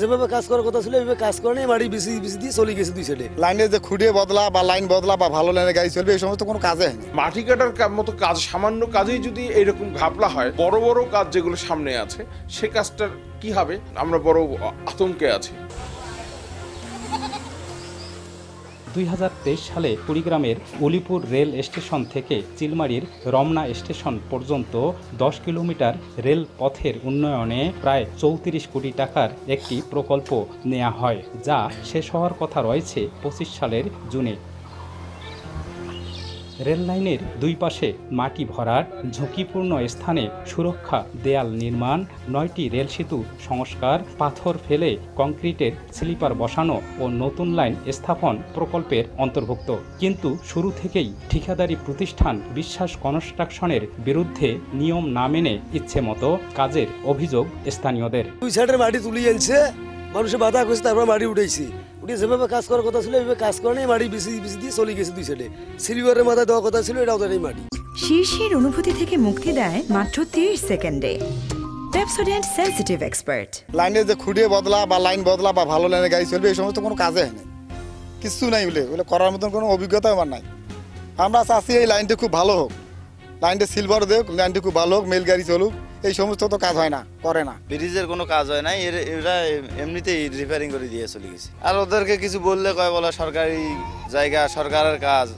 যেভাবে কাজ করার কথা ছিল এইভাবে কাজ করে নেই, মাটি বিসি বিসি দিয়ে চলে গেছে দুই সাইডে। লাইনে যে খুঁড়ে বদলা বা লাইন বদলা বা ভালো লাইনে গাড়ি চলবে এই সমস্ত কোনো কাজে হয়নি। মাটি কাটার মতো কাজ, সামান্য কাজেই যদি এইরকম ঘাপলা হয়, বড় বড় কাজ যেগুলো সামনে আছে সে কাজটার কি হবে, আমরা বড় আতঙ্কে আছি। 2023 সালে কুড়িগ্রামের উলিপুর রেল স্টেশন থেকে চিলমারির রমনা স্টেশন পর্যন্ত 10 কিলোমিটার রেল পথের উন্নয়নে প্রায় 34 কোটি টাকার একটি প্রকল্প নেওয়া হয়, যা শেষ হওয়ার কথা রয়েছে 25 সালের জুনে। রেল লাইনের দুই পাশে মাটি ভরাট, ঝুঁকিপূর্ণ স্থানে সুরক্ষা দেয়াল নির্মাণ, 9টি রেল সেতু সংস্কার, পাথর ফেলে কংক্রিটের স্লিপার বসানো ও নতুন লাইন স্থাপন প্রকল্পের অন্তর্ভুক্ত। কিন্তু শুরু থেকেই ঠিকাদারি প্রতিষ্ঠান বিশ্বাস কনস্ট্রাকশনের বিরুদ্ধে নিয়ম না মেনে ইচ্ছে মতো কাজের অভিযোগ স্থানীয়দের। দুই সাইডের মাটি তুলে আনছে, মানুষের বাধা করছে, তারপর মাটি উঠেছি। উঠে যেভাবে কাজ করার কথা ছিল এইভাবে কাজ করে নেই, মাটি বিসি বিসি দিয়ে চলে গেছে দুই সাইডে। সিলিভারের মাথায় দেওয়ার কথা ছিল, এটাও দেয় মাটি। শীর্ষের অনুভূতি থেকে মুক্তি দেয় মাত্র 30 সেকেন্ডে। Pepsodent sensitive expert. লাইনে যে খুঁড়ে বদলা বা লাইন বদলা বা ভালো লাইনে গাড়ি চলবে এই সমস্ত কোনো কাজে হয়নি, কিছু নাই। ওগুলো করার মতন কোনো অভিজ্ঞতা আমার নাই। আমরা চাচ্ছি এই লাইনটা খুব ভালো হোক, লাইনটা সিলভার দেখ, লাইনটা খুব ভালো হোক, মেল গাড়ি চলুক। এই সমস্ত তো কাজ হয় না, করে না। ব্রিজের কোনো কাজ হয় না, এরা এমনিতেই রিপেয়ারিং করে দিয়ে চলে গেছে। আর ওদেরকে কিছু বললে কয় বলা সরকারি জায়গা, সরকারের কাজ,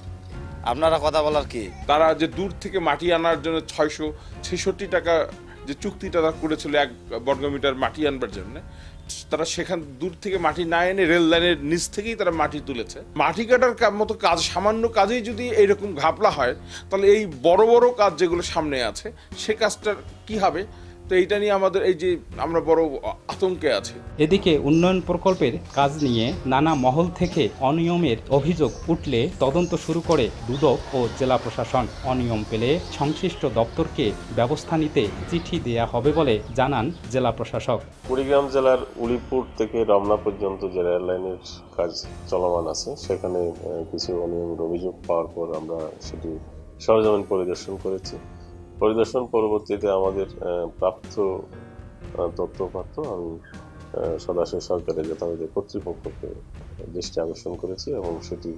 আপনারা কথা বলার কি। তারা যে দূর থেকে মাটি আনার জন্য 666 টাকা যে চুক্তিটা তারা করেছিল 1 বর্গমিটার মাটি আনবার জন্য, তারা সেখান দূর থেকে মাটি না এনে রেল লাইনের নিচ থেকেই তারা মাটি তুলেছে। মাটি কাটার মতো কাজ, সামান্য কাজেই যদি এইরকম ঘাপলা হয়, তাহলে এই বড় বড় কাজ যেগুলো সামনে আছে সে কাজটার কি হবে, তো এইটা নিয়ে আমাদের এই যে আমরা বড় আতঙ্কে আছি। এদিকে উন্নয়ন প্রকল্পের কাজ নিয়ে নানা মহল থেকে অনিয়মের অভিযোগ উঠলে তদন্ত শুরু করে দুদক ও জেলা প্রশাসন। অনিয়ম পেলে সংশ্লিষ্ট দপ্তরকে ব্যবস্থা নিতে চিঠি দেয়া হবে বলে জানান জেলা প্রশাসক। কুড়িগ্রাম জেলার উলিপুর থেকে রমনা পর্যন্ত যে রেল লাইনের কাজ চলমান আছে, সেখানে কিছু অনিয়মের অভিযোগ পাওয়ার পর আমরা সেটি সরেজমিন পরিদর্শন করেছি। পরিদর্শন পরবর্তীতে আমাদের প্রাপ্ত তথ্যপাত্র আমি সদস্য সরকারের যথাযথ কর্তৃপক্ষকে দৃষ্টি আকর্ষণ করেছি এবং সেটি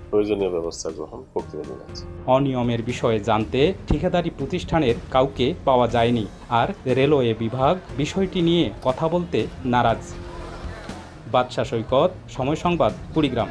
প্রয়োজনীয় ব্যবস্থা গ্রহণ প্রক্রিয়া আছে। অনিয়মের বিষয়ে জানতে ঠিকাদারি প্রতিষ্ঠানের কাউকে পাওয়া যায়নি, আর রেলওয়ে বিভাগ বিষয়টি নিয়ে কথা বলতে নারাজ। বাদশা সৈকত, সময় সংবাদ, কুড়িগ্রাম।